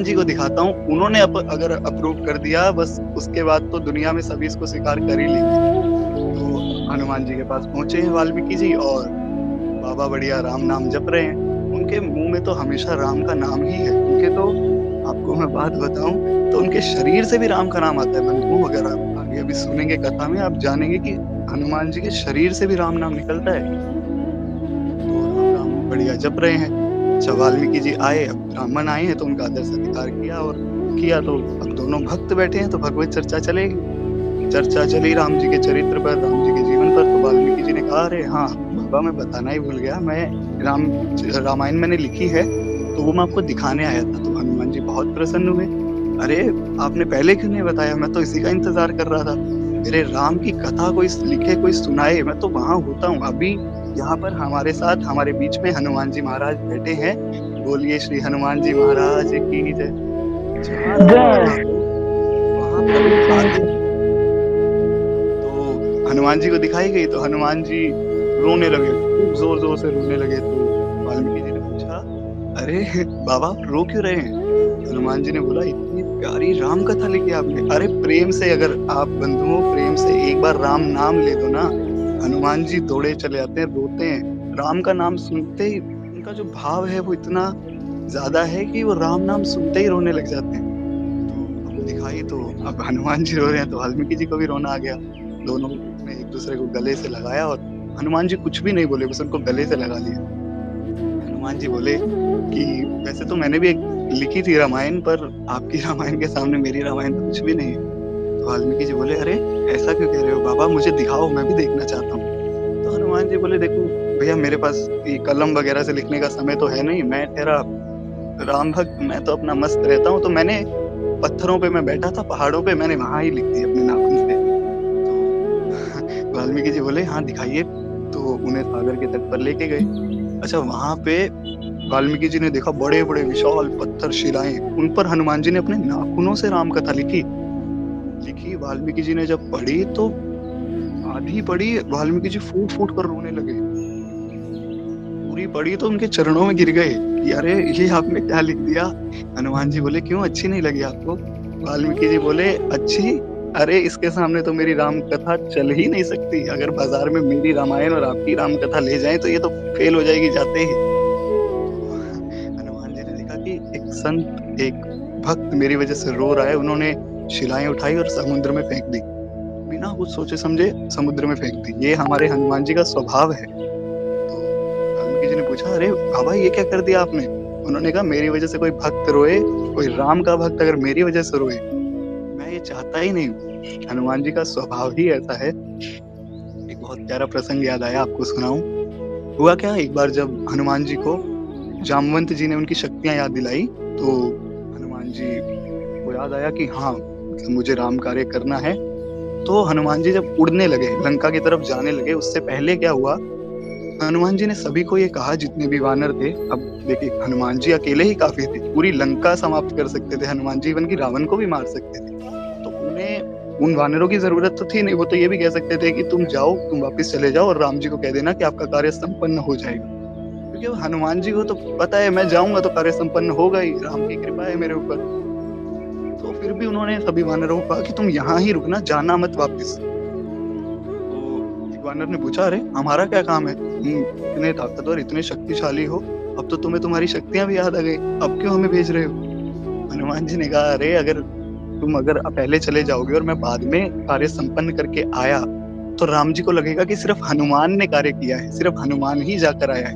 जी को दिखाता हूँ, उन्होंने अगर अप्रूव कर दिया बस उसके बाद तो दुनिया में सभी इसको स्वीकार कर ही लेंगे। तो हनुमान जी के पास पहुँचे हैं वाल्मीकि जी और बाबा बढ़िया राम नाम जप रहे हैं। उनके मुँह में तो हमेशा राम का नाम ही है। उनके तो आपको मैं बात बताऊँ तो उनके शरीर से भी राम का नाम आता है बंधुओं। अगर आप आगे अभी सुनेंगे कथा में आप जानेंगे कि हनुमान जी के शरीर से भी राम नाम निकलता है। तो राम राम बढ़िया जप रहे हैं। अच्छा वाल्मीकि जी आए, अब ब्राह्मण आए हैं तो उनका आदर सत्कार किया और किया तो अब दोनों भक्त बैठे हैं तो भगवत चर्चा चलेगी। चर्चा चली राम जी के चरित्र पर, राम जी के जीवन पर, तो वाल्मीकि जी ने कहा, "अरे हाँ, बाबा मैं बताना ही भूल गया, मैं रामायण मैंने लिखी है, तो वो मैं आपको दिखाने आया था।" तो हनुमान जी बहुत प्रसन्न हुए। "अरे! आपने पहले क्यों नहीं बताया? मैं तो इसी का इंतज़ार कर रहा था। मेरे राम की कथा कोई लिखे, कोई सुनाए, मैं तो वहाँ होता हूँ। अभी यहाँ पर हमारे साथ, हमारे बीच में हनुमान जी महाराज बैठे हैं। बोलिए श्री हनुमान जी महाराज की जय।" जहाँ राम कथा जय। को वहाँ पर वो आ गए। तो हनुमान जी को दिखाई गई तो हनुमान जी रोने लगे, खूब ज़ोर-ज़ोर से रोने लगे। तो वाल्मीकि जी ने पूछा, "अरे! बाबा आप रो क्यों रहे हैं?" हनुमान जी ने बोला, "इतनी प्यारी राम कथा लिखी आपने।" अरे प्रेम से अगर आप बंधुओं प्रेम से एक बार राम नाम ले दो ना, हनुमान जी दौड़े चले आते हैं, रोते हैं। राम का नाम सुनते ही उनका जो भाव है वो इतना ज़्यादा है कि वो राम नाम सुनते ही रोने लग जाते हैं। तो अब दिखाई तो अब हनुमान जी रो रहे हैं तो वाल्मीकि जी को भी रोना आ गया। दोनों ने एक-दूसरे को गले से लगाया और हनुमान जी कुछ भी नहीं बोले, बस उनको गले से लगा लिया। हनुमान जी बोले कि वैसे तो मैंने भी एक लिखी थी रामायण पर आपकी रामायण के सामने मेरी रामायण तो कुछ भी नहीं है। तो वाल्मीकि जी बोले, "अरे! ऐसा क्यों कह रहे हो बाबा मुझे दिखाओ मैं भी देखना चाहता हूँ।" तो हनुमान जी बोले, "देखो भैया मेरे पास ये कलम वगैरह से लिखने का समय तो है नहीं, मैं ठहरा राम भक्त, मैं तो अपना मस्त रहता हूँ, तो मैंने पत्थरों पे मैं बैठा था, पहाड़ों पे, मैंने वहाँ ही लिख दी अपने नाख़ून से।" तो वाल्मीकि जी बोले, "हाँ, दिखाइए।" तो उन्हें सागर के तट पर लेके गए। अच्छा वहाँ पे वाल्मीकि जी ने देखा बड़े-बड़े विशाल पत्थर, शिलाएँ, उन पर हनुमान जी ने अपने नाख़ूनों से राम कथा लिखी। वाल्मीकि जी ने जब पढ़ी तो आधी पढ़ी, वाल्मीकि जी फूट-फूट कर रोने लगे। पूरी पढ़ी तो उनके चरणों में गिर गए कि अरे! ये आपने क्या लिख दिया? हनुमान जी बोले, "क्यों अच्छी नहीं लगी आपको?" वाल्मीकि जी बोले, "अच्छी? अरे! इसके सामने तो मेरी राम कथा चल ही नहीं सकती। अगर बाज़ार में मेरी रामायण और आपकी राम कथा ले जाएँ तो ये तो फ़ेल हो जाएगी जाते ही।" तो हनुमान जी ने देखा कि एक संत, एक भक्त मेरी वज़ह से रो रहा है, उन्होंने शिलाएँ उठाई और समुद्र में फेंक दी। बिना कुछ सोचे-समझे समुद्र में फेंक दी। ये हमारे हनुमान जी का स्वभाव है। तो वाल्मीकि जी ने पूछा, "अरे बाबा ये क्या कर दिया आपने?" उन्होंने कहा, "मेरी वज़ह से कोई भक्त रोए, कोई राम का भक्त अगर मेरी वज़ह से रोए, मैं ये चाहता ही नहीं हूँ।" हनुमान जी का स्वभाव ही ऐसा है। एक बहुत प्यारा प्रसंग याद आया आपको सुनाऊँ। हुआ क्या एक बार जब हनुमान जी को जामवंत जी ने उनकी शक्तियाँ याद दिलाई, तो हनुमान जी को याद आया कि हाँ, मतलब मुझे राम कार्य करना है। तो हनुमान जी जब उड़ने लगे, लंका की तरफ जाने लगे, उससे पहले क्या हुआ, हनुमान जी ने सभी को ये कहा जितने भी वानर थे, अब देखिए हनुमान जी अकेले ही काफ़ी थे, पूरी लंका समाप्त कर सकते थे हनुमान जी, इवन कि रावण को भी मार सकते थे। तो उन्हें उन वानरों की ज़रूरत तो थी नहीं, वो तो ये भी कह सकते थे कि तुम जाओ, तुम वापस चले जाओ और राम जी को कह देना कि आपका कार्य संपन्न हो जाएगा। क्योंकि अब हनुमान जी को तो पता है मैं जाऊँगा तो कार्य संपन्न होगा ही, राम की कृपा है मेरे ऊपर। तो फिर भी उन्होंने सभी वानरों को कहा कि तुम यहाँ ही रुकना, जाना मत वापस। तो एक वानर ने पूछा, "अरे! हमारा क्या काम है? तुम इतने ताकतवर, इतने शक्तिशाली हो, अब तो तुम्हें तुम्हारी शक्तियाँ भी याद आ गई, अब क्यों हमें भेज रहे हो?" हनुमान जी ने कहा, "अरे! अगर पहले चले जाओगे और मैं बाद में कार्य संपन्न करके आया, तो राम जी को लगेगा कि सिर्फ़ हनुमान ने कार्य किया है, सिर्फ़ हनुमान ही जाकर आया है।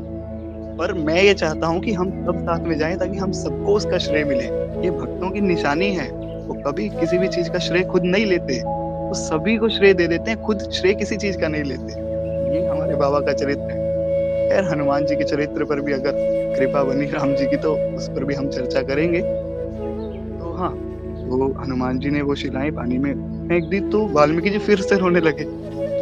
पर मैं ये चाहता हूँ कि हम सब साथ में जाएँ ताकि हम सबको उसका श्रेय मिले। ये भक्तों की निशानी है, वो कभी किसी भी चीज़ का श्रेय खुद नहीं लेते, वो सभी को श्रेय दे देते हैं, खुद श्रेय किसी चीज़ का नहीं लेते। ये हमारे बाबा का चरित्र है। खैर हनुमान जी के चरित्र पर भी अगर कृपा बनी राम जी की तो उस पर भी हम चर्चा करेंगे। तो हाँ, वो हनुमान जी ने वो शिलाएँ पानी में फेंक दी तो वाल्मीकि जी फिर से रोने लगे।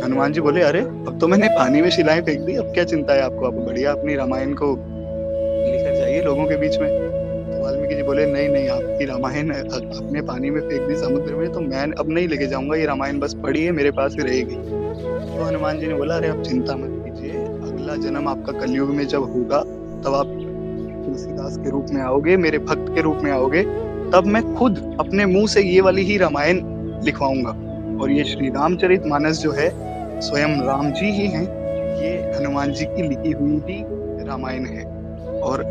हनुमान जी बोले, "अरे! अब तो मैंने पानी में शिलाएँ फेंक दी, अब क्या चिंता है आपको? आप बढ़िया अपनी रामायण को लेकर जाइए लोगों के बीच में।" तो वाल्मीकि जी बोले, "नहीं, नहीं, आपकी रामायण आपने पानी में फेंक दी समुद्र में तो मैं अब नहीं लेके जाऊँगा, ये रामायण बस पड़ी है, मेरे पास ही रहेगी।" तो हनुमान जी ने बोला, "अरे! आप चिंता मत कीजिए, अगला जन्म आपका कलयुग में जब होगा, तब आप तुलसीदास के रूप में आओगे, मेरे भक्त के रूप में आओगे तब मैं खुद अपने मुंह से ये वाली ही रामायण लिखवाऊंगा। और ये श्री रामचरितमानस जो है स्वयं राम जी ही हैं, ये हनुमान जी की लिखी हुई ही रामायण है। और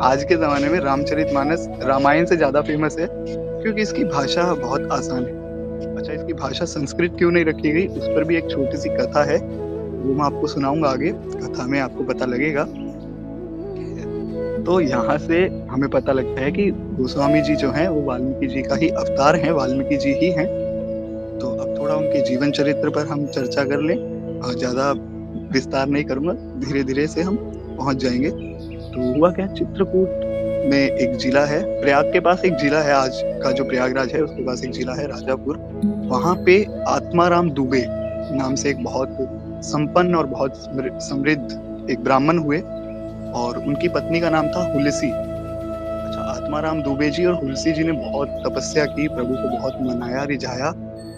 आज के ज़माने में रामचरितमानस रामायण से ज़्यादा फ़ेमस है क्योंकि इसकी भाषा बहुत आसान है। अच्छा, इसकी भाषा संस्कृत क्यों नहीं रखी गई, उस पर भी एक छोटी-सी कथा है, वो मैं आपको सुनाऊँगा आगे, कथा में आपको पता लगेगा। तो यहाँ से हमें पता लगता है कि गोस्वामी जी जो हैं वो वाल्मीकि जी का ही अवतार हैं, वाल्मीकि जी ही हैं। तो अब थोड़ा उनके जीवन चरित्र पर हम चर्चा कर लें, ज़्यादा विस्तार नहीं करूँगा, धीरे-धीरे से हम पहुँच जाएँगे। तो हुआ क्या, चित्रकूट में एक जिला है, प्रयाग के पास एक जिला है, आज का जो प्रयागराज है उसके पास एक जिला है राजापुर। वहाँ पे आत्माराम दुबे नाम से एक बहुत संपन्न और बहुत समृद्ध एक ब्राह्मण हुए और उनकी पत्नी का नाम था हुलसी। अच्छा, आत्माराम दुबे जी और हुलसी जी ने बहुत तपस्या की, प्रभु को बहुत मनाया, रिझाया,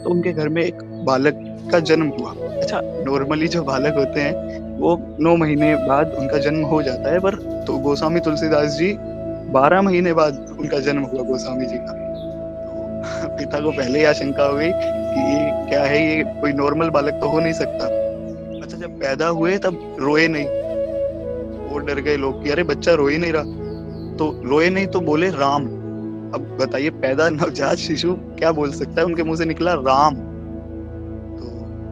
तो उनके घर में एक बालक का जन्म हुआ। अच्छा, नॉर्मली जो बालक होते हैं वो 9 महीने बाद उनका जन्म हो जाता है, पर तो गोस्वामी तुलसीदास जी 12 महीने बाद उनका जन्म हुआ गोस्वामी जी का। तो पिता को पहले ही आशंका हो गई कि ये क्या है, ये कोई नॉर्मल बालक तो हो नहीं सकता। अच्छा, जब पैदा हुए तब रोए नहीं, वो डर गए लोग कि अरे बच्चा रो ही नहीं रहा, तो रोए नहीं तो बोले राम। अब बताइए, पैदा नवजात शिशु क्या बोल सकता है, उनके मुंह से निकला राम। तो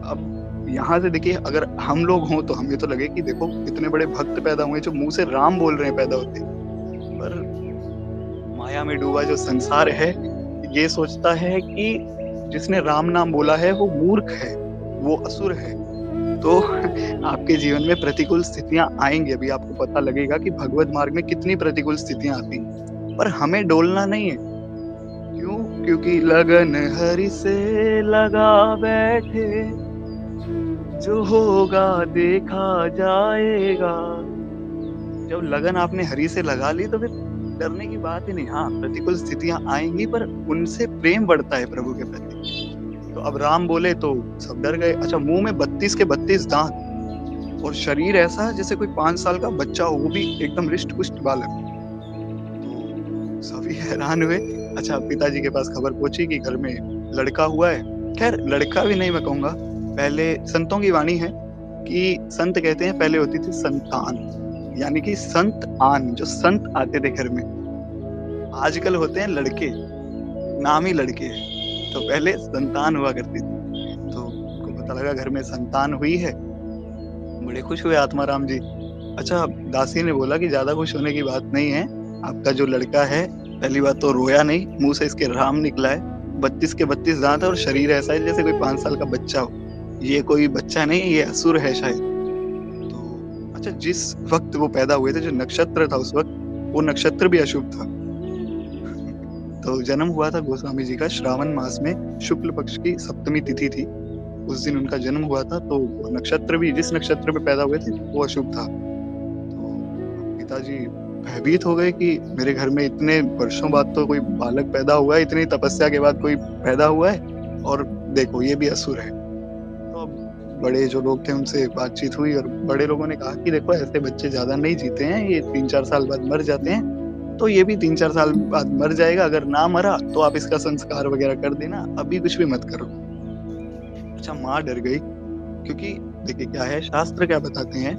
अब यहाँ से देखिए, अगर हम लोग हों तो हमें तो लगे कि देखो इतने बड़े भक्त पैदा हुए जो मुंह से राम बोल रहे हैं पैदा होते, पर माया में डूबा जो संसार है ये सोचता है कि जिसने राम नाम बोला है वो मूर्ख है, वो असुर है। तो आपके जीवन में प्रतिकूल स्थितियां आएंगी, अभी आपको पता लगेगा कि भगवत मार्ग में कितनी प्रतिकूल स्थितियां आती, पर हमें डोलना नहीं है। क्यों? क्योंकि लगन हरि से लगा बैठे, जो होगा देखा जाएगा। जब लगन आपने हरि से लगा ली तो फिर डरने की बात ही नहीं। हाँ, प्रतिकूल स्थितियां आएंगी पर उनसे प्रेम बढ़ता है प्रभु के प्रति। तो अब राम बोले तो सब डर गए। अच्छा, मुंह में 32 के 32 दांत और शरीर ऐसा जैसे कोई 5 साल का बच्चा हो, वो भी एकदम रिष्ट पुष्ट बालक। तो सभी हैरान हुए। अच्छा, पिताजी के पास खबर पहुंची कि घर में लड़का हुआ है। खैर, लड़का भी नहीं मैं कहूंगा, पहले संतों की वाणी है कि संत कहते हैं पहले होती थी संतान, यानी कि संत आन, जो संत आते थे घर में। आजकल होते हैं लड़के, नाम ही लड़के है। तो पहले संतान हुआ करती थी, तो उनको पता लगा घर में संतान हुई है, बड़े खुश हुए आत्माराम जी। अच्छा, दासी ने बोला कि ज्यादा खुश होने की बात नहीं है, आपका जो लड़का है पहली बात तो रोया नहीं, मुंह से इसके राम निकला है, 32 के 32 दांत है और शरीर ऐसा है जैसे कोई 5 साल का बच्चा हो। ये कोई बच्चा नहीं, ये असुर है शायद। तो अच्छा, जिस वक्त वो पैदा हुए थे, जो नक्षत्र था उस वक्त, वो नक्षत्र भी अशुभ था। तो जन्म हुआ था गोस्वामी जी का श्रावण मास में, शुक्ल पक्ष की सप्तमी तिथि थी, उस दिन उनका जन्म हुआ था। तो नक्षत्र भी, जिस नक्षत्र में पैदा हुए थे वो अशुभ था। तो पिताजी भयभीत हो गए कि मेरे घर में इतने वर्षों बाद तो कोई बालक पैदा हुआ है, इतनी तपस्या के बाद कोई पैदा हुआ है, और देखो ये भी असुर है। तो बड़े जो लोग थे उनसे बातचीत हुई और बड़े लोगों ने कहा कि देखो ऐसे बच्चे ज्यादा नहीं जीते हैं, ये 3-4 साल बाद मर जाते हैं, तो ये भी 3-4 साल बाद मर जाएगा। अगर ना मरा तो आप इसका संस्कार वगैरह कर देना, अभी कुछ भी मत करो। अच्छा, माँ डर गई, क्योंकि देखिए क्या है, शास्त्र क्या बताते हैं,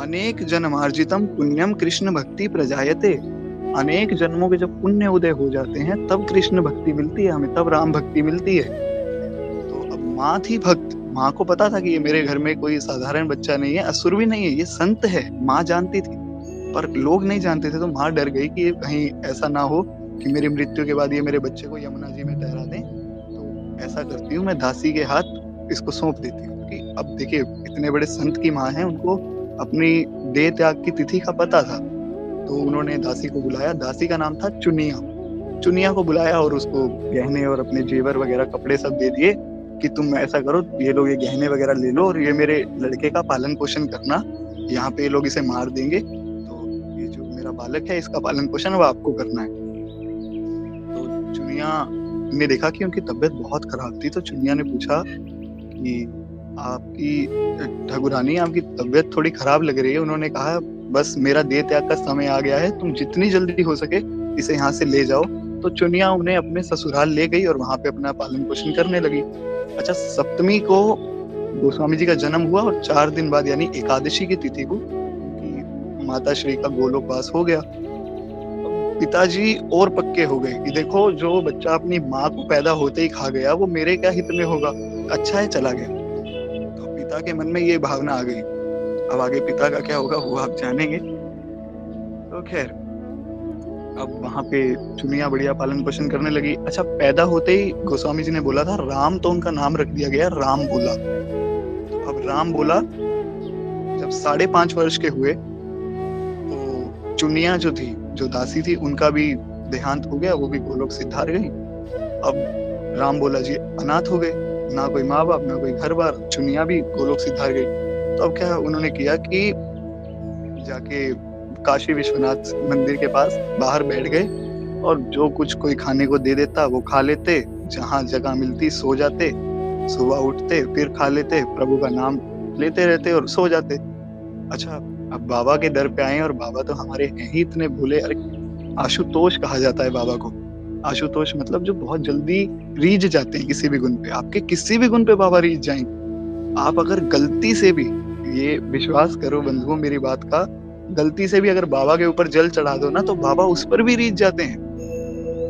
अनेक जन्मार्जितम पुण्यम कृष्ण भक्ति प्रजायते। अनेक जन्मों के जब पुण्य उदय हो जाते हैं तब कृष्ण भक्ति मिलती है हमें, तब राम भक्ति मिलती है। तो अब माँ थी भक्त, माँ को पता था कि ये मेरे घर में कोई साधारण बच्चा नहीं है, असुर भी नहीं है, ये संत है, माँ जानती थी, पर लोग नहीं जानते थे। तो माँ डर गई कि कहीं ऐसा ना हो कि मेरी मृत्यु के बाद ये मेरे बच्चे को यमुना जी में तैरा दें। तो ऐसा करती हूँ, मैं दासी के हाथ इसको सौंप देती हूँ। क्योंकि अब देखिए, इतने बड़े संत की माँ है, उनको अपनी देह त्याग की तिथि का पता था। तो उन्होंने दासी को बुलाया, दासी का नाम था चुनिया। चुनिया को बुलाया और उसको गहने और अपने जेवर वगैरह कपड़े सब दे दिए कि तुम ऐसा करो, ये लोग ये गहने वगैरह ले लो और ये मेरे लड़के का पालन पोषण करना, यहाँ पे ये लोग इसे मार देंगे, तो ये जो मेरा बालक है इसका पालन पोषण वो आपको करना है। तो चुनिया ने देखा कि उनकी तबीयत बहुत खराब थी, तो चुनिया ने पूछा कि आपकी ठकुरानी, आपकी तबीयत थोड़ी खराब लग रही है। उन्होंने कहा बस मेरा देह त्याग का समय आ गया है, तुम जितनी जल्दी हो सके इसे यहाँ से ले जाओ तो चुनिया उन्हें अपने ससुराल ले गई और वहाँ पे अपना पालन पोषण करने लगी। अच्छा, सप्तमी को गोस्वामी जी का जन्म हुआ और 4 दिन बाद यानी एकादशी की तिथि को उनकी माता श्री का गोलोकवास हो गया। पिताजी और पक्के हो गए कि देखो, जो बच्चा अपनी माँ को पैदा होते ही खा गया वो मेरे क्या हित में होगा, अच्छा है चला गया। तो पिता के मन में ये भावना आ गई। अब आगे पिता का क्या होगा वो आप जानेंगे। तो खैर, अब वहां पे चुनिया बढ़िया पालन पोषण करने लगी। अच्छा, पैदा होते ही गोस्वामी जी ने बोला था राम, तो उनका नाम रख दिया गया राम बोला। तो अब राम बोला जब 5.5 वर्ष के हुए तो चुनिया जो थी, जो दासी थी, उनका भी देहांत हो गया, वो भी गोलोक सिद्धार गई। अब राम बोला जी अनाथ हो गए, ना कोई माँ बाप ना कोई घर बार, चुनिया भी गोलोक सिद्धार गई। तो अब क्या उन्होंने किया कि जाके काशी विश्वनाथ मंदिर के पास बाहर बैठ गए और जो कुछ कोई खाने को दे देता वो खा लेते, जहाँ जगह मिलती सो जाते, सुबह उठते फिर खा लेते, प्रभु का नाम लेते रहते और सो जाते। अच्छा, अब बाबा के दर पे आए और बाबा तो हमारे हैं ही इतने भोले। अरे, आशुतोष कहा जाता है बाबा को। आशुतोष मतलब जो बहुत जल्दी रीझ जाते हैं किसी भी गुण पे। आपके किसी भी गुण पे बाबा रीझ जाएंगे। आप अगर गलती से भी, ये विश्वास करो बंधुओं मेरी बात का, गलती से भी अगर बाबा के ऊपर जल चढ़ा दो ना तो बाबा उस पर भी रीझ जाते हैं।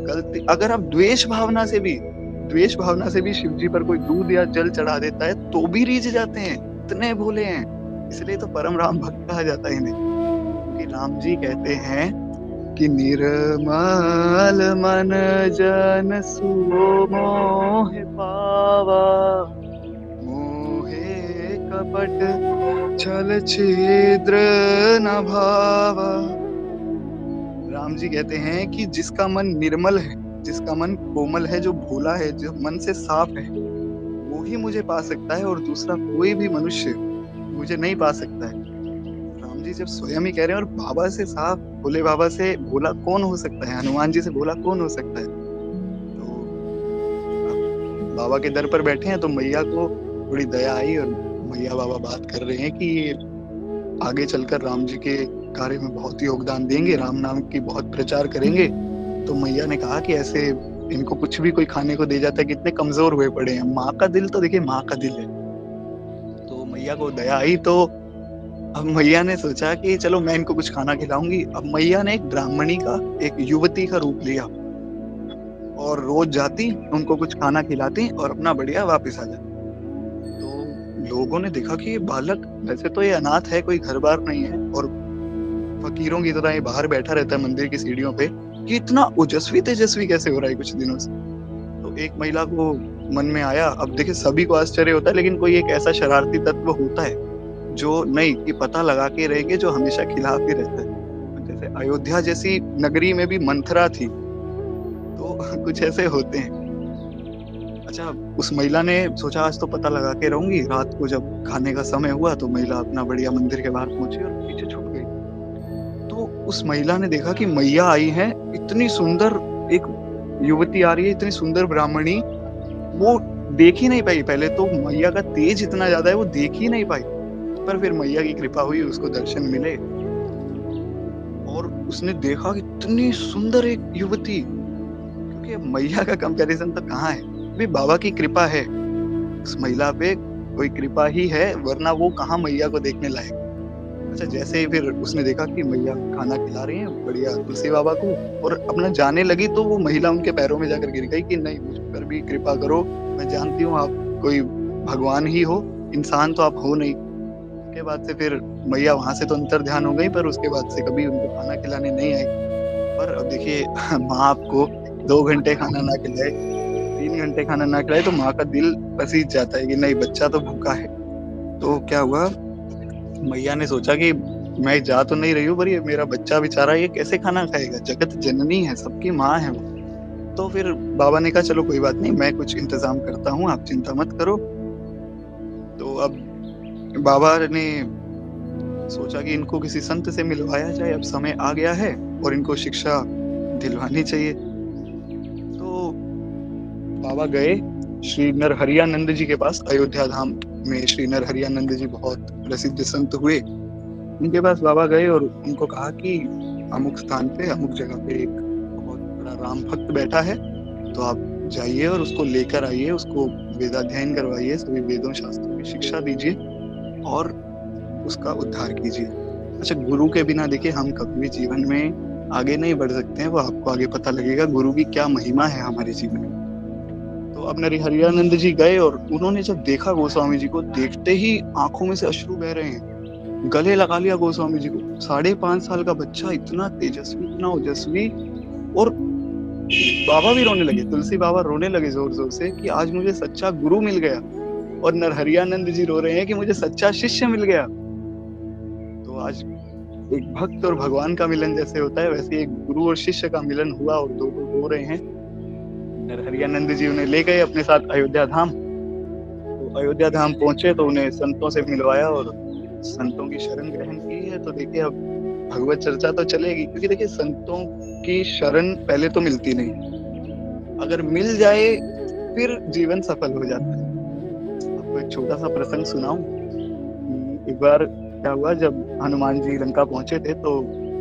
गलती अगर आप द्वेष भावना से भी शिव जी पर कोई दूध या जल चढ़ा देता है तो भी रीझ जाते हैं, इतने भोले हैं। इसलिए तो परम राम भक्त कहा जाता है इन्हें, क्योंकि राम जी कहते हैं कि निर्मल मन जन सो मोह पावा, मोहे कपट छल छिद्र न भावा। राम जी कहते हैं कि जिसका मन निर्मल है, जिसका मन कोमल है, जो भोला है, जो मन से साफ है, वो ही मुझे पा सकता है और दूसरा कोई भी मनुष्य मुझे नहीं पा सकता है। राम जी जब स्वयं ही कह रहे हैं, और बाबा से साफ, भोले बाबा से भोला कौन हो सकता है, हनुमान जी से भोला कौन हो सकता है। तो बाबा के दर पर बैठे हैं तो मैया को थोड़ी दया आई और मैया बाबा बात कर रहे हैं कि आगे चलकर राम जी के कार्य में बहुत योगदान देंगे, राम नाम की बहुत प्रचार करेंगे। तो मैया ने कहा कि ऐसे इनको कुछ भी कोई खाने को दे जाता है, कितने कमजोर हुए पड़े हैं। माँ का दिल तो देखिए, माँ का दिल है। तो मैया को दया आई तो अब मैया ने सोचा कि चलो मैं इनको कुछ खाना खिलाऊंगी। अब मैया ने एक ब्राह्मणी का, एक युवती का रूप लिया और रोज जाती, उनको कुछ खाना खिलाती और अपना बढ़िया वापस आ जाती। तो लोगों ने देखा कि ये बालक, वैसे तो ये अनाथ है, कोई घर बार नहीं है और फकीरों की तरह ये बाहर बैठा रहता है मंदिर की सीढ़ियों पे, कि इतना ओजस्वी तेजस्वी कैसे हो रहा है कुछ दिनों से। तो एक महिला को मन में आया। अब देखिए, सभी को आश्चर्य होता है, लेकिन कोई एक ऐसा शरारती तत्व होता है जो नहीं कि पता लगा के रहेंगे, जो हमेशा खिलाफ ही रहता है। जैसे अयोध्या जैसी नगरी में भी मंथरा थी, तो कुछ ऐसे होते हैं। अच्छा, उस महिला ने सोचा आज तो पता लगा के रहूंगी। रात को जब खाने का समय हुआ तो महिला अपना बढ़िया मंदिर के बाहर पहुंची और पीछे छुप गई। तो उस महिला ने देखा कि मैया आई है, इतनी सुंदर एक युवती आ रही है, इतनी सुंदर ब्राह्मणी, वो देख ही नहीं पाई। पहले तो मैया का तेज इतना ज्यादा है, वो देख ही नहीं पाई। पर फिर मैया की कृपा हुई, उसको दर्शन मिले और उसने देखा कि इतनी सुंदर एक युवती, क्योंकि मैया का कंपैरिजन तो कहाँ है, भी बाबा की कृपा है उस महिला पे, कोई कृपा ही है, वरना वो कहाँ मैया को देखने लायक। अच्छा, जैसे ही फिर उसने देखा कि मैया खाना खिला रही हैं बढ़िया तुलसी बाबा को और अपना जाने लगी, तो वो महिला उनके पैरों में जाकर गिर गई कि नहीं, मुझ पर भी कृपा करो, मैं जानती हूँ आप कोई भगवान ही हो, इंसान तो आप हो नहीं। उसके बाद से फिर मैया वहां से तो अंतर ध्यान हो गई, पर उसके बाद से कभी उनको खाना खिलाने नहीं आई। पर अब देखिए, माँ आपको 2 घंटे खाना ना खिलाए, 3 घंटे खाना ना खिलाए, तो माँ का दिल पसीज जाता है कि नहीं, बच्चा तो भूखा है। तो क्या हुआ, मैया ने सोचा कि मैं जा तो नहीं रही हूँ, पर ये मेरा बच्चा बेचारा, ये कैसे खाना खाएगा, जगत जननी है, सबकी माँ है वो। तो फिर बाबा ने कहा चलो कोई बात नहीं, मैं कुछ इंतजाम करता हूँ, आप चिंता मत करो। तो अब बाबा ने सोचा कि इनको किसी संत से मिलवाया जाए, अब समय आ गया है और इनको शिक्षा दिलवानी चाहिए। तो बाबा गए श्री नरहरियानंद जी के पास। अयोध्या धाम में श्री नरहरियानंद जी बहुत प्रसिद्ध संत हुए। उनके पास बाबा गए और उनको कहा कि अमुक स्थान पे, अमुक जगह पे एक बहुत बड़ा राम भक्त बैठा है, तो आप जाइए और उसको लेकर आइए, उसको वेदाध्ययन करवाइए, सभी वेदों शास्त्रों की शिक्षा दीजिए और उसका उद्धार कीजिए। अच्छा, गुरु के बिना देखिए हम कभी भी जीवन में आगे नहीं बढ़ सकते हैं, वो आपको आगे पता लगेगा गुरु की क्या महिमा है हमारे जीवन में। तो अब नरहरियानंद जी गए और उन्होंने जब देखा गोस्वामी जी को, देखते ही आंखों में से अश्रु बह रहे हैं, गले लगा लिया गोस्वामी जी को। 5.5 साल का बच्चा, इतना तेजस्वी, इतना ओजस्वी, और बाबा भी रोने लगे, तुलसी बाबा रोने लगे जोर जोर से कि आज मुझे सच्चा गुरु मिल गया। और नरहरियानंद जी रो रहे हैं कि मुझे सच्चा शिष्य मिल गया। तो आज एक भक्त और भगवान का मिलन जैसे होता है, वैसे एक गुरु और शिष्य का मिलन हुआ और दो रो रहे हैं। नरहरियानंद जी उन्हें ले गए अपने साथ अयोध्या धाम। तो अयोध्या धाम पहुंचे तो उन्हें संतों से मिलवाया और संतों की शरण ग्रहण की है। तो देखिए अब भगवत चर्चा तो चलेगी, क्योंकि देखिए संतों की शरण पहले तो मिलती नहीं, अगर मिल जाए फिर जीवन सफल हो जाता है। आपको एक छोटा सा प्रसंग सुनाऊं। एक बार क्या हुआ, जब हनुमान जी लंका पहुंचे थे तो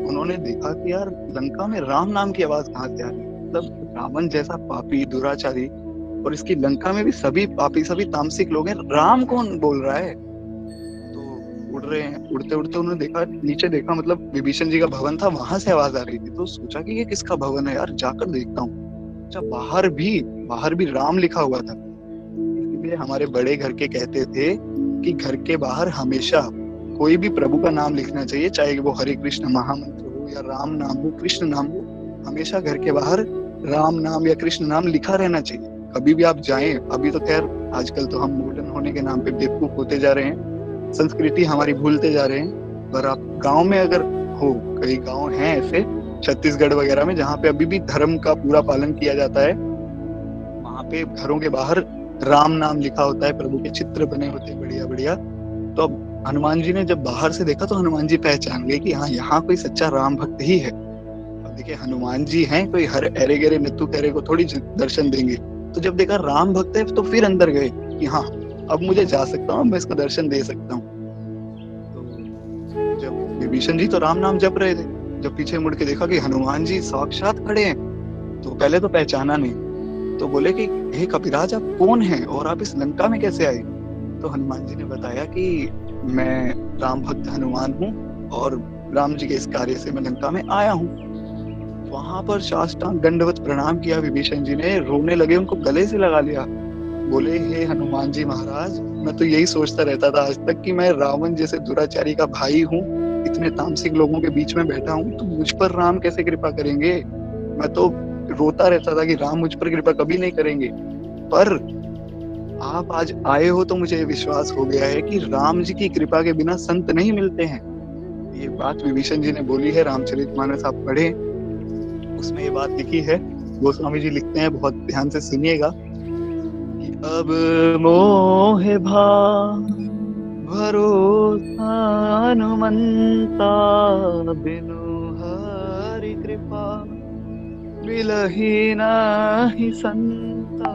उन्होंने देखा कि यार लंका में राम नाम की आवाज कहाँ से आ रही है। मतलब रावण जैसा पापी दुराचारी, और इसकी लंका में भी सभी पापी, सभी तामसिक लोग हैं, राम कौन बोल रहा है। तो उड़ रहे हैं, उड़ते उड़ते उन्होंने देखा, नीचे देखा, मतलब विभीषण जी का भवन था, वहां से आवाज आ रही थी। तो सोचा कि ये किसका भवन है यार, जाकर देखता हूँ। अच्छा, बाहर भी राम लिखा हुआ था। इसलिए हमारे बड़े घर के कहते थे कि घर के बाहर हमेशा कोई भी प्रभु का नाम लिखना चाहिए, चाहे वो हरे कृष्ण महामंत्र हो या राम नाम हो, कृष्ण नाम हो, हमेशा घर के बाहर राम नाम या कृष्ण नाम लिखा रहना चाहिए। कभी भी आप जाएं, अभी तो खैर आजकल तो हम मॉडर्न होने के नाम पे बेवकूफ होते जा रहे हैं, संस्कृति हमारी भूलते जा रहे हैं। पर आप गांव में अगर हो, कई गांव हैं ऐसे छत्तीसगढ़ वगैरह में जहाँ पे अभी भी धर्म का पूरा पालन किया जाता है, वहां पे घरों के बाहर राम नाम लिखा होता है, प्रभु के चित्र बने होते हैं बढ़िया बढ़िया। तो अब हनुमान जी ने जब बाहर से देखा तो हनुमान जी पहचान गए कि हाँ, यहाँ कोई सच्चा राम भक्त ही है। अब देखिए हनुमान जी हैं, कोई हर अरे गरे नत्थु खैरे को थोड़ी दर्शन देंगे। तो जब देखा राम भक्त है तो फिर अंदर गए कि हाँ, अब मुझे जा सकता हूँ, मैं इसका दर्शन दे सकता हूँ। तो जब विभीषण जी तो राम नाम जप रहे थे, जब पीछे मुड़ के देखा कि हनुमान जी साक्षात खड़े हैं, तो पहले तो पहचाना नहीं। तो बोले कि हे कपिराज, आप कौन हैं और आप इस लंका में कैसे आए। तो हनुमान जी ने बताया कि मैं राम भक्त हनुमान हूँ और राम जी के इस कार्य से मैं लंका में आया हूँ। वहां पर साष्टांग दंडवत प्रणाम किया विभीषण जी ने, रोने लगे, उनको गले से लगा लिया। बोले हे हनुमान जी महाराज, मैं तो यही सोचता रहता था आज तक कि मैं रावण जैसे दुराचारी का भाई हूँ, इतने तामसिक लोगों के बीच में बैठा हूँ, तो मुझ पर राम कैसे कृपा करेंगे। मैं तो रोता रहता था कि राम मुझ पर कृपा कभी नहीं करेंगे। पर आप आज आए हो तो मुझे विश्वास हो गया है कि राम जी की कृपा के बिना संत नहीं मिलते हैं। ये बात विभीषण जी ने बोली है, रामचरितमानस आप पढ़े, उसमें ये बात लिखी है। गोस्वामी जी लिखते हैं, बहुत ध्यान से सुनिएगा कि अब मोहे भरोसा हनुमंता, बिनु हरि कृपा बिलहि नाहि संता।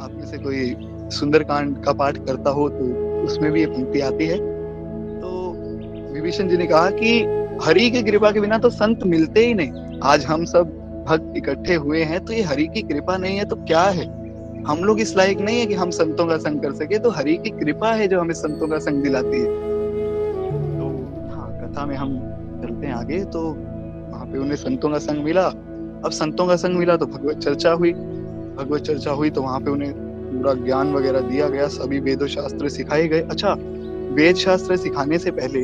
आप में से कोई सुंदरकांड का पाठ करता हो तो उसमें भी ये पंक्ति आती है। तो विभीषण जी ने कहा कि हरि की कृपा के बिना तो संत मिलते ही नहीं। आज हम सब भक्त इकट्ठे हुए हैं तो ये हरि की कृपा नहीं है तो क्या है। हम लोग इस लायक नहीं है कि हम संतों का संग कर सके, तो हरि की कृपा है जो हमें संतों का संग दिलाती है। तो हाँ, कथा में हम चलते हैं आगे। तो वहां पे उन्हें संतों का संग मिला। अब संतों का संग मिला तो भगवत चर्चा हुई तो वहां पे उन्हें पूरा ज्ञान वगैरह दिया गया, सभी वेद शास्त्र सिखाए गए। अच्छा, वेद शास्त्र सिखाने से पहले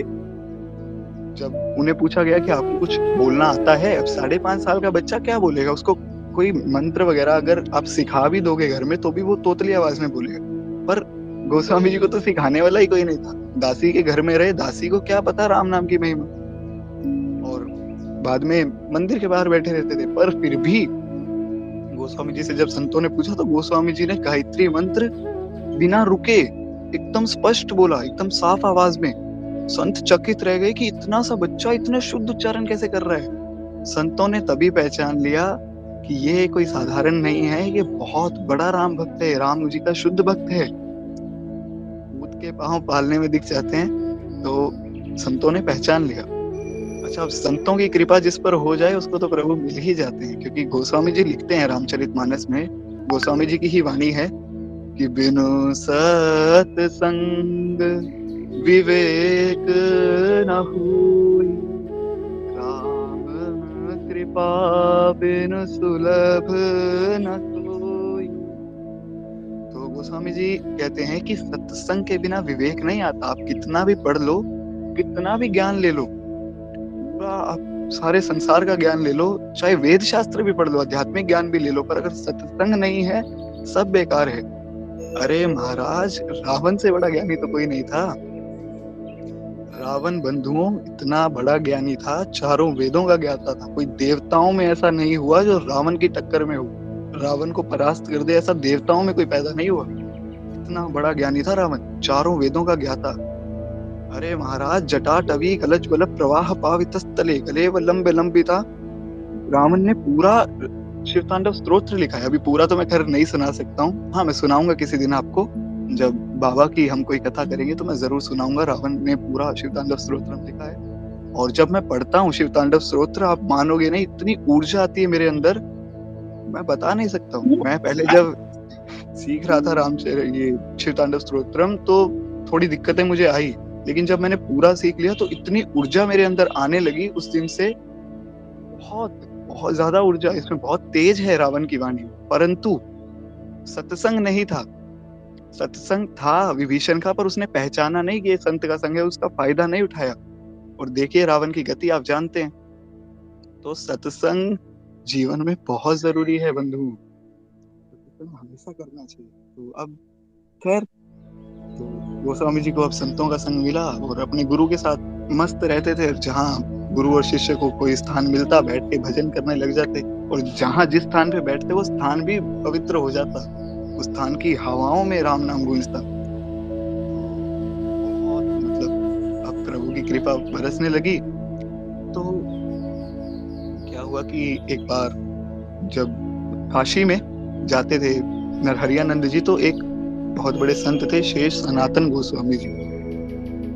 जब उन्हें पूछा गया कि आपको कुछ बोलना आता है, अब 5.5 साल का बच्चा क्या बोलेगा, उसको कोई मंत्र वगैरह अगर आप सिखा भी दोगे घर में तो भी वो तोतली आवाज में बोलेगा। पर गोस्वामी जी को तो सिखाने वाला ही कोई नहीं था, दासी के घर में रहे, दासी को क्या पता राम नाम की महिमा, और बाद में मंदिर के बाहर बैठे रहते थे। पर फिर भी गोस्वामी जी से जब संतों ने पूछा तो गोस्वामी जी ने गायत्री मंत्र बिना रुके एकदम स्पष्ट बोला, एकदम साफ आवाज में। संत चकित रह गए कि इतना सा बच्चा इतना शुद्ध उच्चारण कैसे कर रहा है। संतों ने तभी पहचान लिया कि ये कोई साधारण नहीं है, ये बहुत बड़ा राम भक्त है, राम जी का शुद्ध भक्त है। ऊँट के पांव पालने में दिख जाते हैं, तो संतों ने पहचान लिया। अच्छा, अब संतों की कृपा जिस पर हो जाए उसको तो प्रभु मिल ही जाते हैं, क्योंकि गोस्वामी जी लिखते हैं रामचरितमानस में, गोस्वामी जी की ही वाणी है कि बिनु सत्संग विवेक न हुई, राम कृपा बिनु सुलभ न कोई। तो गोस्वामी जी कहते हैं कि सत्संग के बिना विवेक नहीं आता। आप कितना भी पढ़ लो, कितना भी ज्ञान ले लो, पूरा आप सारे संसार का ज्ञान ले लो, चाहे वेद शास्त्र भी पढ़ लो, आध्यात्मिक ज्ञान भी ले लो, पर अगर सत्संग नहीं है सब बेकार है। अरे महाराज, रावण से बड़ा ज्ञानी तो कोई नहीं था। रावण बंधुओं इतना बड़ा ज्ञानी था, चारों वेदों का ज्ञाता था। कोई देवताओं में ऐसा नहीं हुआ जो रावण की टक्कर में हो, रावण को परास्त कर दे, ऐसा देवताओं में कोई पैदा नहीं हुआ। इतना बड़ा ज्ञानी था रावण, चारों वेदों का ज्ञाता। अरे महाराज, जटाटवी कलच बल प्रवाह पावितस्थले गले व लंबे लंबिता, रावण ने पूरा शिव तांडव स्तोत्र लिखा है। अभी पूरा तो मैं खैर नहीं सुना सकता हूँ, हाँ मैं सुनाऊंगा किसी दिन आपको, जब बाबा की हम कोई कथा करेंगे तो मैं जरूर सुनाऊंगा। रावण ने पूरा शिव तांडव स्तोत्र लिखा है, और जब मैं पढ़ता हूँ शिव तांडव स्तोत्र, आप मानोगे नहीं, इतनी ऊर्जा आती है मेरे अंदर, मैं बता नहीं सकता हूँ। मैं पहले जब सीख रहा था ये शिव तांडव स्तोत्रम, तो थोड़ी दिक्कतें मुझे आई, लेकिन जब मैंने पूरा सीख लिया तो इतनी ऊर्जा मेरे अंदर आने लगी उस दिन से। बहुत बहुत ज्यादा ऊर्जा इसमें, बहुत तेज है रावण की वाणी। परंतु सत्संग नहीं था। सत्संग था विभीषण का, पर उसने पहचाना नहीं कि ये संत का संग है, उसका फायदा नहीं उठाया, और देखिए रावण की गति आप जानते हैं। तो सत्संग जीवन में बहुत जरूरी है बंधु, सत्संग हमेशा करना चाहिए। तो अब खैर, तो गोस्वामी जी को अब संतों का संग मिला, और अपने गुरु के साथ मस्त रहते थे। जहाँ गुरु और शिष्य को कोई स्थान मिलता, बैठ के भजन करने लग जाते, और जहाँ जिस स्थान पे बैठते वो स्थान भी पवित्र हो जाता, उस स्थान की हवाओं में राम नाम गूंजता। बहुत मतलब अब प्रभु की कृपा बरसने लगी। तो क्या हुआ कि एक बार जब काशी में जाते थे नरहरियानंद जी, तो एक बहुत बड़े संत थे शेष सनातन गोस्वामी जी।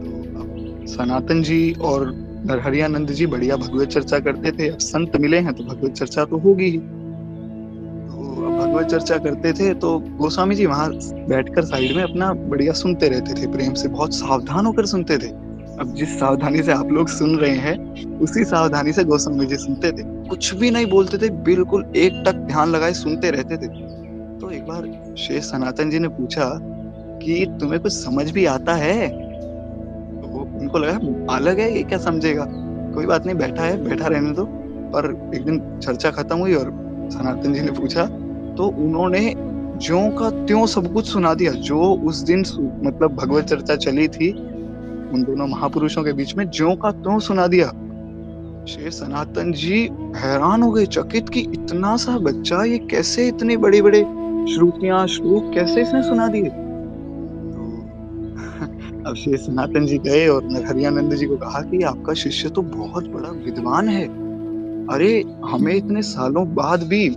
तो अब सनातन जी और नरहरियानंद जी बढ़िया भगवत चर्चा करते थे। अब संत मिले हैं तो भगवत चर्चा तो होगी ही। तो अब भगवत चर्चा करते थे, तो गोस्वामी जी वहां बैठकर साइड में अपना बढ़िया सुनते रहते थे, प्रेम से, बहुत सावधान होकर सुनते थे। अब जिस सावधानी से आप लोग सुन रहे हैं, उसी सावधानी से गोस्वामी जी सुनते थे, कुछ भी नहीं बोलते थे, बिल्कुल एक टक ध्यान लगाए सुनते रहते थे। तो एक बार शेष सनातन जी ने पूछा कि तुम्हें कुछ समझ भी आता है? तो उनको लगा अलग है, ये क्या समझेगा, कोई बात नहीं, बैठा है, बैठा रहने दो। पर एक दिन चर्चा खत्म हुई और सनातन जी ने पूछा, तो उन्होंने ज्यों का त्यों सब कुछ सुना दिया, जो उस दिन मतलब भगवत चर्चा चली थी उन दोनों महापुरुषों के बीच में, ज्यों का त्यों सुना दिया। शेष सनातन जी हैरान हो गए, चकित कि इतना सा बच्चा, ये कैसे इतने बड़े बड़े श्रुतियां श्लोक कैसे इसने सुना दिए। तो अब शेष सनातन जी गए और नरहरियानंद जी को कहा कि आपका शिष्य तो बहुत बड़ा विद्वान है, अरे हमें इतने सालों बाद भी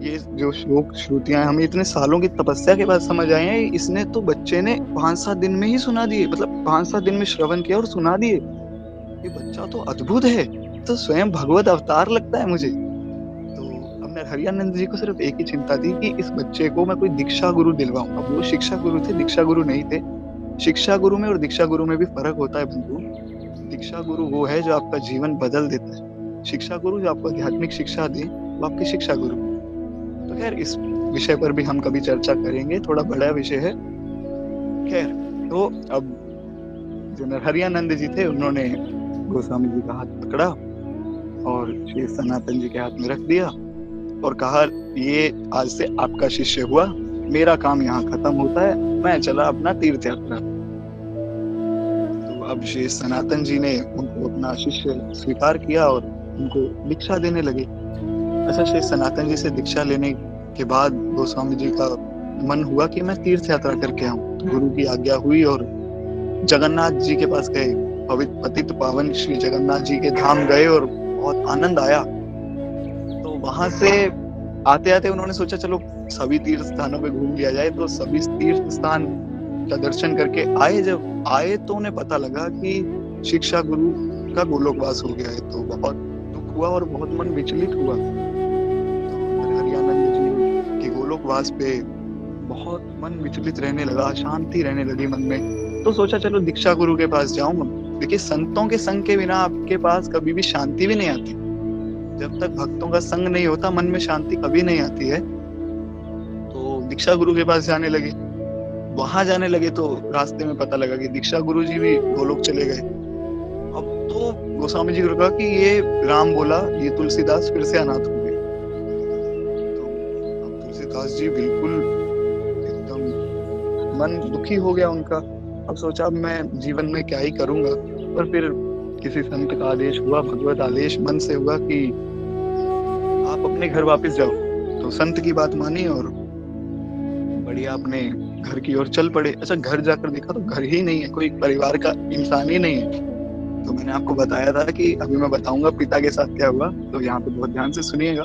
ये जो श्लोक श्रुतियां हमें इतने सालों की तपस्या के बाद समझ आए हैं, इसने तो बच्चे ने 5-7 दिन में ही सुना दिए, मतलब 5-7 दिन में श्रवण किया और सुना दिए। ये बच्चा तो अद्भुत है, तो स्वयं भगवत अवतार लगता है मुझे। तो अब नरहरियानंद जी को सिर्फ एक ही चिंता थी कि इस बच्चे को मैं कोई दीक्षा गुरु दिलवाऊं। अब वो शिक्षा गुरु थे, दीक्षा गुरु नहीं थे। शिक्षा गुरु में और दीक्षा गुरु में भी फर्क होता है बंधु। दीक्षा गुरु वो है जो आपका जीवन बदल देता है, शिक्षा गुरु जो आपको आध्यात्मिक शिक्षा दे वो आपके शिक्षा गुरु। तो खैर इस विषय पर भी हम कभी चर्चा करेंगे, थोड़ा बड़ा विषय है। खैर, तो अब जो नरहरियानंद जी थे उन्होंने गोस्वामी जी का हाथ पकड़ा और शेष सनातन जी के हाथ में रख दिया और कहा, ये आज से आपका शिष्य हुआ, मेरा काम यहाँ खत्म होता है, मैं चला अपना तीर्थ यात्रा। तो अब शेष सनातन जी ने उनको अपना शिष्य स्वीकार किया और उनको दीक्षा देने लगे। अच्छा, शेष सनातन जी से दीक्षा लेने के बाद गोस्वामी जी का मन हुआ कि मैं तीर्थ यात्रा करके आऊं। गुरु की आज्ञा हुई और जगन्नाथ जी के पास गए, पवित्र पतित पावन श्री जगन्नाथ जी के धाम गए और बहुत आनंद आया। तो वहां से आते आते उन्होंने सोचा चलो सभी तीर्थ स्थानों पे घूम लिया जाए, तो सभी तीर्थ स्थान का दर्शन करके आए। जब आए तो उन्हें पता लगा कि शिक्षा गुरु का गोलोकवास हो गया है। तो बहुत दुःख हुआ और बहुत मन विचलित हुआ। तो हरियानंद जी के गोलोकवास पे बहुत मन विचलित रहने लगा, अशांति रहने लगी मन में। तो सोचा चलो दीक्षा गुरु के पास जाऊँ। देखिए संतों के संग के बिना आपके पास कभी भी शांति भी नहीं आती। जब तक भक्तों का संग नहीं होता मन में शांति कभी नहीं आती है। तो दीक्षा गुरु के पास जाने लगे। वहाँ जाने लगे तो रास्ते में पता लगा कि दीक्षा गुरु जी भी गोलोक चले गए। अब तो गोस्वामी जी को लगा कि ये राम बोला, ये तुलसीदास फिर से अनाथ हो गए। तो अब तुलसीदास जी बिल्कुल एकदम मन दुखी हो गया उनका। अब सोचा अब मैं जीवन में क्या ही करूंगा। और फिर किसी संत का आदेश हुआ, भगवत आदेश मन से हुआ कि आप अपने घर वापस जाओ। तो संत की बात मानी और बढ़िया अपने घर की ओर चल पड़े। अच्छा घर जाकर देखा तो घर ही नहीं है, कोई परिवार का इंसान ही नहीं है। तो मैंने आपको बताया था कि अभी मैं बताऊंगा पिता के साथ क्या हुआ, तो यहाँ पे बहुत ध्यान से सुनिएगा।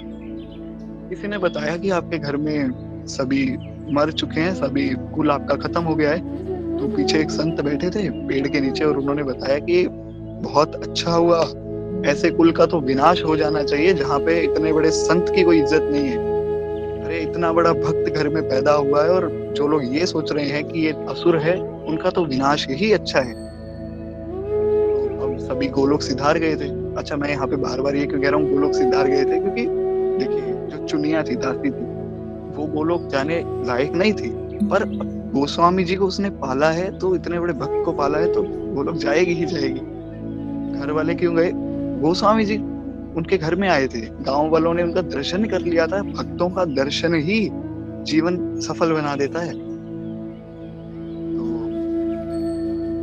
किसी ने बताया कि आपके घर में सभी मर चुके हैं, सभी कुल आपका खत्म हो गया है। तो पीछे एक संत बैठे थे पेड़ के नीचे और उन्होंने बताया कि बहुत अच्छा हुआ, ऐसे कुल का तो विनाश हो जाना चाहिए जहाँ पे इतने बड़े संत की कोई इज्जत नहीं है। अरे इतना बड़ा भक्त घर में पैदा हुआ है और जो लोग ये सोच रहे हैं कि ये असुर है, उनका तो विनाश ही अच्छा है। तो अब सभी गोलोक सिधार गए थे। अच्छा मैं यहाँ पे बार बार ये क्यों कह रहा हूँ गोलोक सिधार गए थे, क्योंकि देखिए जो चुनिया थी, दासी थी, वो गोलोक जाने लायक नहीं थी। पर गोस्वामी जी को उसने पाला है, तो इतने बड़े भक्त को पाला है, तो गोलोक जाएगी ही जाएगी। घर वाले क्यों गए? गोस्वामी जी उनके घर में आए थे, गांव वालों ने उनका दर्शन कर लिया था। भक्तों का दर्शन ही जीवन सफल बना देता है। तो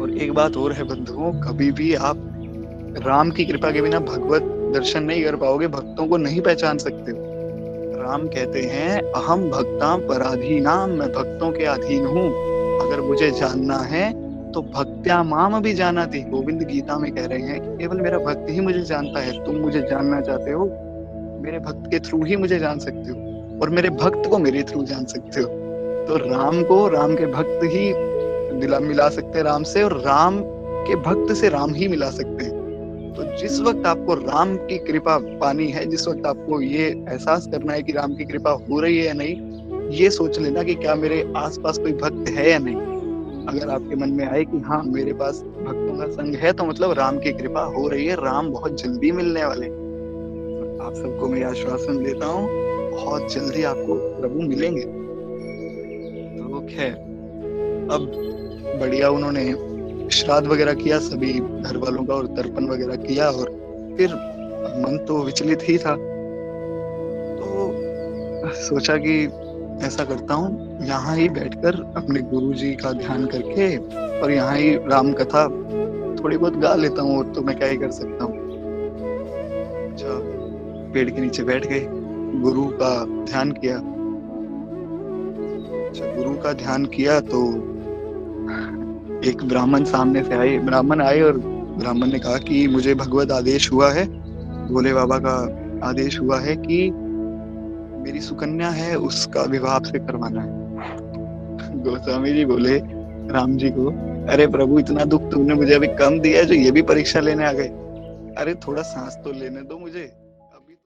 और एक बात और है बंधुओं, कभी भी आप राम की कृपा के बिना भगवत दर्शन नहीं कर पाओगे, भक्तों को नहीं पहचान सकते हो। राम कहते हैं अहम भक्तां पराधीनाम, मैं भक्तों के अधीन हूँ। अगर मुझे जानना है तो भक्त्या माम भी जाना थी। गोविंद गीता में कह रहे हैं कि केवल मेरा भक्त ही मुझे जानता है। तुम मुझे जानना चाहते हो, मेरे भक्त के थ्रू ही मुझे जान सकते हो, और मेरे भक्त को मेरे थ्रू जान सकते हो। तो राम को राम के भक्त ही मिला सकते हैं राम से, और राम के भक्त से राम ही मिला सकते हैं। तो जिस वक्त आपको राम की कृपा पानी है, जिस वक्त आपको ये एहसास करना है कि राम की कृपा हो रही है या नहीं, ये सोच लेना कि क्या मेरे आसपास कोई भक्त है या नहीं। अगर आपके मन में आए कि हाँ मेरे पास भक्तों का संग है, तो मतलब राम की कृपा हो रही है, राम बहुत जल्दी मिलने वाले। आप सबको मैं आश्वासन देता हूँ, बहुत जल्दी आपको प्रभु मिलेंगे। तो खैर अब बढ़िया उन्होंने श्राद्ध वगैरह किया सभी घर वालों का, और तर्पण वगैरह किया, और फिर मन तो विचलित ही था। तो सोचा कि ऐसा करता हूँ, यहाँ ही बैठकर अपने गुरु जी का ध्यान करके और यहाँ ही राम कथा थोड़ी बहुत गा लेता हूँ, और तो मैं क्या ही कर सकता हूँ। अच्छा पेड़ के नीचे बैठ गए, गुरु का ध्यान किया। अच्छा गुरु का ध्यान किया तो एक ब्राह्मण सामने से आए, ब्राह्मण आए और ब्राह्मण ने कहा कि मुझे भगवत आदेश हुआ है, भोले बाबा का आदेश हुआ है कि मेरी सुकन्या है उसका विवाह आपसे करवाना है। गोस्वामी जी बोले राम जी को, अरे प्रभु इतना दुख तुमने मुझे अभी कम दिया है जो ये भी परीक्षा लेने आ गए। अरे थोड़ा सांस तो लेने दो मुझे।